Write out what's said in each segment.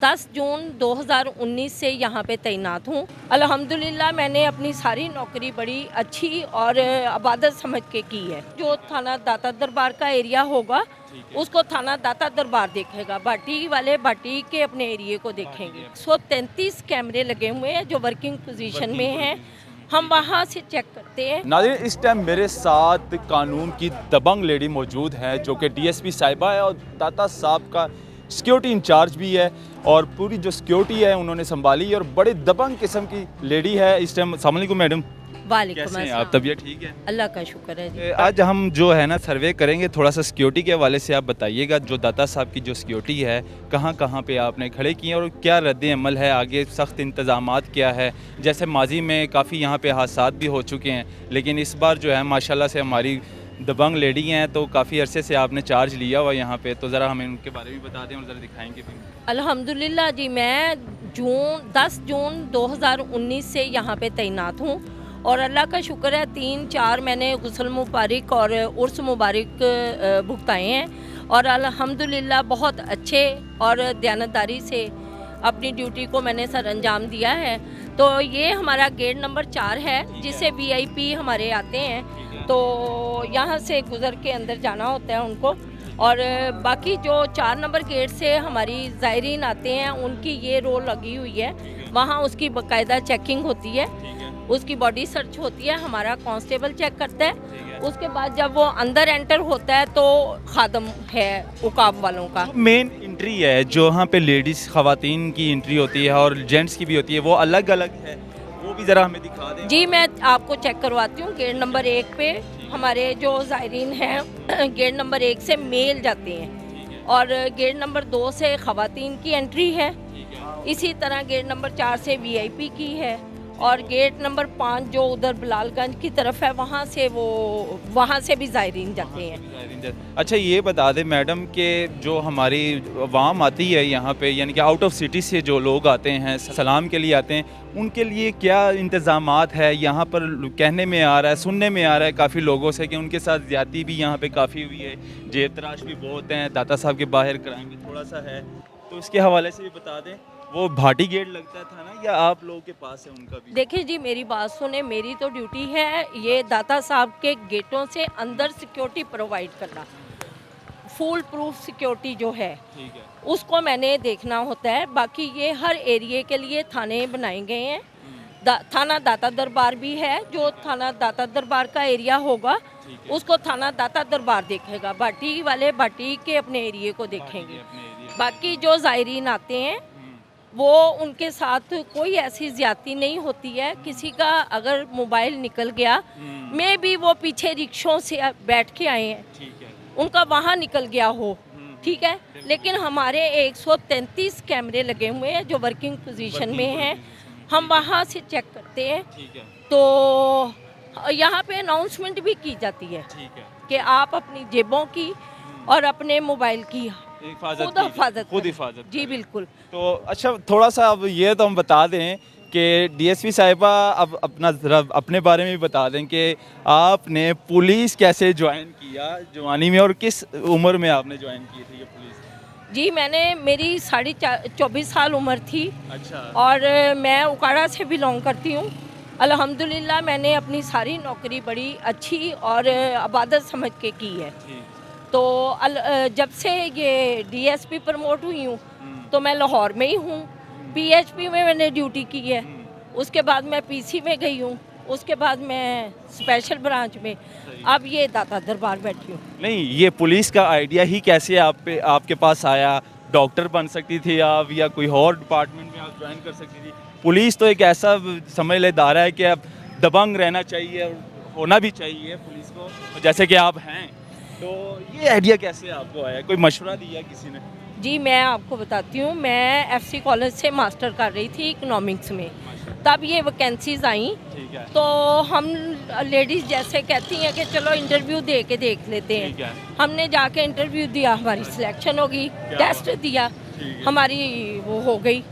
10 जून 2019 से यहाँ पे तैनात हूँ। अल्हम्दुलिल्लाह मैंने अपनी सारी नौकरी बड़ी अच्छी और इबादत समझ के की है। जो थाना दाता दरबार का एरिया होगा उसको थाना दाता दरबार देखेगा, बाटी वाले बाटी के अपने एरिए को देखेंगे। 133 कैमरे लगे हुए हैं जो वर्किंग पोजीशन में हैं, हम वहाँ से चेक करते हैं। नाज़रीन, इस टाइम मेरे साथ कानून की दबंग लेडी मौजूद है जो कि डीएसपी साहिबा है और दाता साहब का सिक्योरिटी इंचार्ज भी है और पूरी जो सिक्योरिटी है उन्होंने संभाली और बड़े दबंग किस्म की लेडी है इस टाइम। अस्सलाम वालेकुम मैडम, वालेकुम कैसे हैं अस्सलाम। आप? तबीयत ठीक है? अल्लाह का शुक्र है जी। आज हम जो है ना सर्वे करेंगे, थोड़ा सा सिक्योरिटी के हवाले से आप बताइएगा। जो दाता साहब की जो सिक्योरिटी है कहाँ कहाँ पे आपने खड़े किए और क्या रद्द अमल है, आगे सख्त इंतज़ामात क्या है। जैसे माजी में काफ़ी यहाँ पे हादसात भी हो चुके हैं, लेकिन इस बार जो है माशाल्लाह से हमारी दबंग लेडी हैं तो काफ़ी अरसे से आपने चार्ज लिया हुआ यहाँ पे, तो ज़रा हमें उनके बारे में बता दें और ज़रा दिखाएंगे भी। अल्हम्दुलिल्लाह जी, मैं 10 जून 2019 से यहाँ पे तैनात हूँ और अल्लाह का शुक्र है 3-4 मैंने गुस्ल मुबारक और उर्स मुबारक भुगताए हैं और अल्हम्दुलिल्लाह बहुत अच्छे और दयानतदारी से अपनी ड्यूटी को मैंने सर अंजाम दिया है। तो ये हमारा गेट नंबर 4 है जिससे वीआईपी हमारे आते हैं, तो यहाँ से गुज़र के अंदर जाना होता है उनको। और बाकी जो 4 नंबर गेट से हमारी ज़ायरीन आते हैं उनकी ये रोल लगी हुई है, वहाँ उसकी बाकायदा चेकिंग होती है, उसकी बॉडी सर्च होती है, हमारा कांस्टेबल चेक करता है। उसके बाद जब वो अंदर एंटर होता है तो खादम है उकाब वालों का। मेन एंट्री है जो यहाँ पे लेडीज़ ख़वातीन की एंट्री होती है और जेंट्स की भी होती है, वो अलग अलग है, वो भी ज़रा हमें दिखा दें। जी मैं आपको चेक करवाती हूँ। गेट नंबर 1 पे हमारे जो ज़ायरीन हैं गेट नंबर 1 से मेल जाते हैं और गेट नंबर 2 से ख़वातीन की एंट्री है। इसी तरह गेट नंबर 4 से वीआईपी की है और गेट नंबर 5 जो उधर बिलालगंज की तरफ है वहाँ से भी ज़ायरीन जाते हैं। अच्छा, ये बता दें मैडम कि जो हमारी आवाम आती है यहाँ पे, यानी कि आउट ऑफ सिटी से जो लोग आते हैं सलाम के लिए आते हैं, उनके लिए क्या इंतज़ामात है यहाँ पर? कहने में आ रहा है, सुनने में आ रहा है काफ़ी लोगों से कि उनके साथ ज़्यादती भी यहाँ पे काफ़ी हुई है, जेब तराश भी बहुत हैं, दाता साहब के बाहर क्राइम भी थोड़ा सा है, तो इसके हवाले से भी बता दें। वो भाटी गेट लगता था ना, या आप लोगों के पास है उनका भी? देखिए जी, मेरी बात सुने, मेरी तो ड्यूटी है ये दाता साहब के गेटों से अंदर सिक्योरिटी प्रोवाइड करना, फुल प्रूफ सिक्योरिटी जो है, ठीक है, उसको मैंने देखना होता है। बाकी ये हर एरिए के लिए थाने बनाए गए हैं। थाना दाता दरबार भी है, जो थाना दाता दरबार का एरिया होगा उसको थाना दाता दरबार देखेगा, बाटी वाले बाटी के अपने एरिए को देखेंगे। बाकी जो ज़ायरीन आते हैं वो उनके साथ कोई ऐसी ज्यादती नहीं होती है। किसी का अगर मोबाइल निकल गया, मैं भी वो पीछे रिक्शों से बैठ के आए हैं, उनका वहाँ निकल गया हो, ठीक है, लेकिन हमारे 133 कैमरे लगे हुए हैं जो वर्किंग पोजीशन में हैं, हम वहाँ से चेक करते हैं। तो यहाँ पे अनाउंसमेंट भी की जाती है कि आप अपनी जेबों की और अपने मोबाइल की खुद हिफाजत। जी बिल्कुल। तो अच्छा, थोड़ा सा अब ये तो हम बता दें कि डीएसपी साहिबा अब अपना ज़रा अपने बारे में भी बता दें कि आपने पुलिस कैसे ज्वाइन किया जवानी में और किस उम्र में आपने ज्वाइन की थी ये पुलिस? जी मेरी 24 साल उम्र थी। अच्छा। और मैं उकाड़ा से बिलोंग करती हूँ। अल्हम्दुलिल्लाह मैंने अपनी सारी नौकरी बड़ी अच्छी और इबादत समझ के की है। तो जब से ये डीएसपी प्रमोट हुई हूँ तो मैं लाहौर में ही हूँ, पीएचपी में मैंने ड्यूटी की है, उसके बाद मैं पीसी में गई हूँ, उसके बाद मैं स्पेशल ब्रांच में, अब ये दाता दरबार बैठी हूँ। नहीं, ये पुलिस का आइडिया ही कैसे आपके पास आया? डॉक्टर बन सकती थी आप या कोई और डिपार्टमेंट में आप ज्वाइन कर सकती थी? पुलिस तो एक ऐसा समझ ले दायरा है कि अब दबंग रहना चाहिए और होना भी चाहिए पुलिस को, जैसे कि आप हैं। तो ये आइडिया कैसे आपको आया? कोई मशवरा दिया किसी ने? जी मैं आपको बताती हूँ, मैं एफसी कॉलेज से मास्टर कर रही थी इकोनॉमिक्स में, तब ये वैकेंसीज आई, तो हम लेडीज़ जैसे कहती हैं कि चलो इंटरव्यू दे के देख लेते हैं। हमने जाके इंटरव्यू दिया, हमारी सिलेक्शन होगी, टेस्ट दिया, हमारी वो हो गई,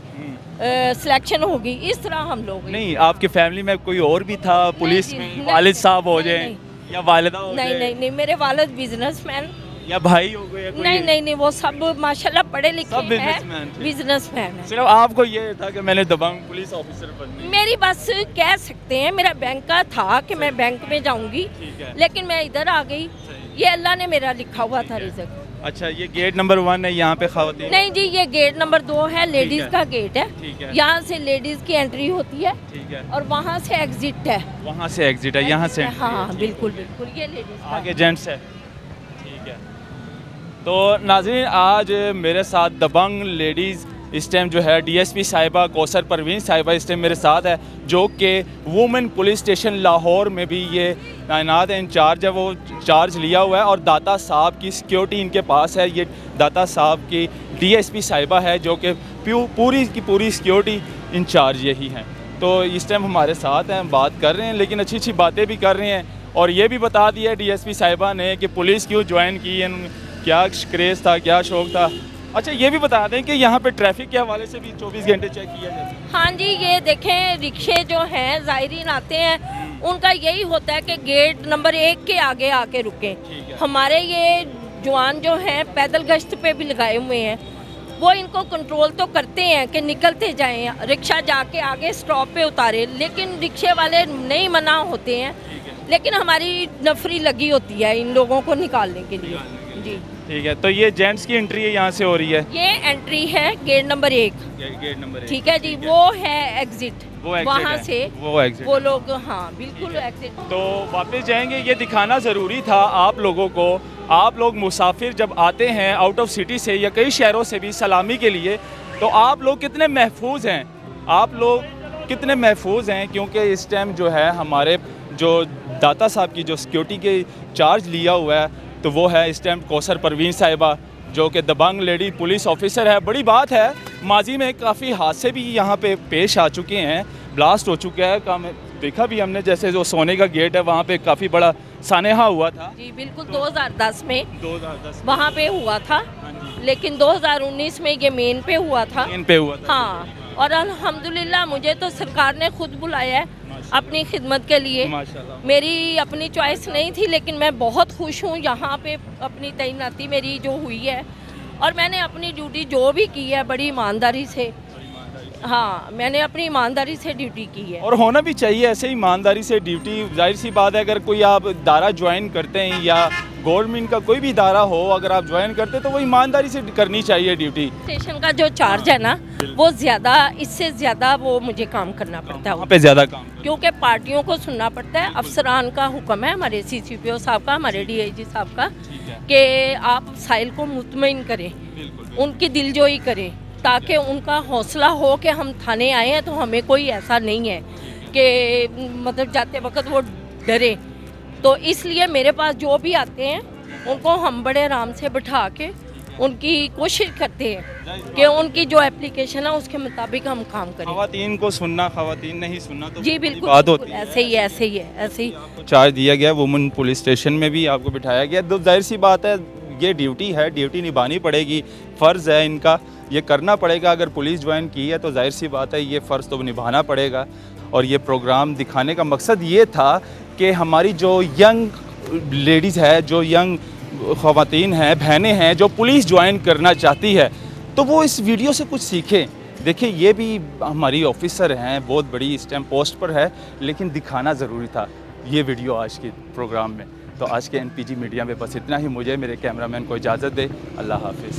सिलेक्शन होगी, इस तरह हम लोग। नहीं, आपके फैमिली में कोई और भी था पुलिस में? वालिद साहब हो जाए या वालिदा हो जाए? नहीं, मेरे वालिद बिजनेसमैन या भाई हो गए या कोई? नहीं नहीं नहीं, वो सब माशाल्लाह पढ़े लिखे सब हैं, बिजनेसमैन थे। बिजनेसमैन है। सिर्फ आपको ये था कि मैंने दबंग पुलिस ऑफिसर बननी है। मेरी बस कह सकते हैं, मेरा बैंक का था कि मैं बैंक में जाऊंगी, ठीक है। लेकिन मैं इधर आ गई। सही। ये अल्लाह ने मेरा लिखा हुआ था रिज़्क। अच्छा, ये गेट नंबर 1 है, यहाँ पे खवातीन? नहीं जी, ये गेट नंबर 2 है, लेडीज है। का गेट है। ठीक है। यहाँ से लेडीज की एंट्री होती है ठीक है, और वहाँ से एग्जिट है। वहाँ से एग्जिट है, यहाँ से हाँ बिल्कुल बिल्कुल, ये लेडीज का आगे जेंट्स है। ठीक है। तो नाज़रीन, आज मेरे साथ दबंग लेडीज़ इस टाइम जो है डीएसपी साहिबा कौसर परवीन साहिबा इस टाइम मेरे साथ है, जो कि वुमेन पुलिस स्टेशन लाहौर में भी ये तैनात है, इंचार्ज है, वो चार्ज लिया हुआ है। और दाता साहब की सिक्योरिटी इनके पास है। ये दाता साहब की डीएसपी साहिबा है, जो कि पूरी की पूरी सिक्योरिटी इंचार्ज यही हैं। तो इस टाइम हमारे साथ हैं, बात कर रहे हैं, लेकिन अच्छी अच्छी बातें भी कर रहे हैं। और ये भी बता दिया डीएसपी साहिबा ने कि पुलिस क्यों ज्वाइन की, क्या क्रेज़ था, क्या शौक़ था। अच्छा, ये भी बता दें कि यहाँ पे ट्रैफिक के हवाले से भी 24 घंटे चेक किया जाता है? हाँ जी, ये देखें, रिक्शे जो हैं ज़ायरीन आते हैं, उनका यही होता है कि गेट नंबर 1 के आगे आके रुकें। ठीक है। हमारे ये जवान जो हैं पैदल गश्त पे भी लगाए हुए हैं, वो इनको कंट्रोल तो करते हैं कि निकलते जाएं, रिक्शा जाके आगे स्टॉप पे उतारे, लेकिन रिक्शे वाले नहीं मना होते हैं। लेकिन हमारी नफरी लगी होती है इन लोगों को निकालने के लिए। जी ठीक है। तो ये जेंट्स की एंट्री है, यहाँ से हो रही है? ये एंट्री है गेट नंबर 1। गेट नंबर 1, ठीक है जी, वो है एग्जिट, वो exit वहाँ है, से वो exit वो लोग, हाँ बिल्कुल एग्जिट। तो वापस जाएंगे। ये दिखाना ज़रूरी था आप लोगों को। आप लोग मुसाफिर जब आते हैं आउट ऑफ सिटी से या कई शहरों से भी सलामी के लिए, तो आप लोग कितने महफूज हैं, आप लोग कितने महफूज हैं, क्योंकि इस टाइम जो है हमारे जो दाता साहब की जो सिक्योरिटी के चार्ज लिया हुआ है, तो वो है इस टाइम कौसर परवीन साहिबा, जो कि दबंग लेडी पुलिस ऑफिसर है। बड़ी बात है, माजी में काफ़ी हादसे भी यहाँ पे पेश आ चुके हैं, ब्लास्ट हो चुका है। काम देखा भी हमने, जैसे जो सोने का गेट है वहाँ पे काफ़ी बड़ा सानेहा हुआ था। जी बिल्कुल, 2010 में 2010 वहाँ पे हुआ था, लेकिन 2019 में ये मेन पे हुआ था। मेन पे हुआ था। हाँ, और अल्हम्दुलिल्लाह मुझे तो सरकार ने खुद बुलाया है अपनी खिदमत के लिए। माशाल्लाह। मेरी अपनी चॉइस नहीं थी, लेकिन मैं बहुत खुश हूँ यहाँ पे अपनी तैनाती मेरी जो हुई है, और मैंने अपनी ड्यूटी जो भी की है बड़ी ईमानदारी से। हाँ, मैंने अपनी ईमानदारी से ड्यूटी की है। और होना भी चाहिए ऐसे ईमानदारी से ड्यूटी। जाहिर सी बात है, अगर कोई आप इदारा ज्वाइन करते हैं या गवर्नमेंट का कोई भी इदारा हो, अगर आप ज्वाइन करते हैं तो वो ईमानदारी से करनी चाहिए ड्यूटी। स्टेशन का जो चार्ज है ना, वो ज़्यादा, इससे ज़्यादा वो मुझे काम करना पड़ता है वहाँ पे ज़्यादा काम करो। क्योंकि पार्टियों को सुनना पड़ता है। अफसरान का हुक्म है, हमारे CCPO साहब का, हमारे DIG साहब का, ठीक है। कि आप साहिल को मुतमईन करें, बिल्कुल। उनकी दिलजोई करें, ताकि उनका हौसला हो कि हम थाने आए हैं तो हमें कोई ऐसा नहीं है कि मतलब जाते वक्त वो डरे। तो इसलिए मेरे पास जो भी आते हैं उनको हम बड़े आराम से बिठा के उनकी कोशिश करते हैं कि उनकी जो एप्लीकेशन है उसके मुताबिक हम काम करें। खवातीन को सुनना, खवातीन नहीं सुनना तो जी बड़ी बिल्कुल, बात बिल्कुल होती है। ऐसे ही है, ऐसे ही है, ऐसे ही। चार्ज दिया गया वुमेन पुलिस स्टेशन में भी आपको बिठाया गया, तो जाहिर सी बात है ये ड्यूटी है, ड्यूटी निभानी पड़ेगी, फ़र्ज़ है इनका, ये करना पड़ेगा। अगर पुलिस ज्वाइन की है तो जाहिर सी बात है ये फ़र्ज़ तो निभाना पड़ेगा। और ये प्रोग्राम दिखाने का मकसद ये था कि हमारी जो यंग लेडीज़ है, जो यंग ख़वातीन हैं, बहनें हैं, जो पुलिस ज्वाइन करना चाहती है, तो वो इस वीडियो से कुछ सीखें। देखिए, ये भी हमारी ऑफिसर हैं, बहुत बड़ी इस टाइम पोस्ट पर है, लेकिन दिखाना ज़रूरी था ये वीडियो आज के प्रोग्राम में। तो आज के NPG मीडिया में बस इतना ही। मुझे मेरे कैमरामैन को इजाज़त दे। अल्लाह हाफिज़।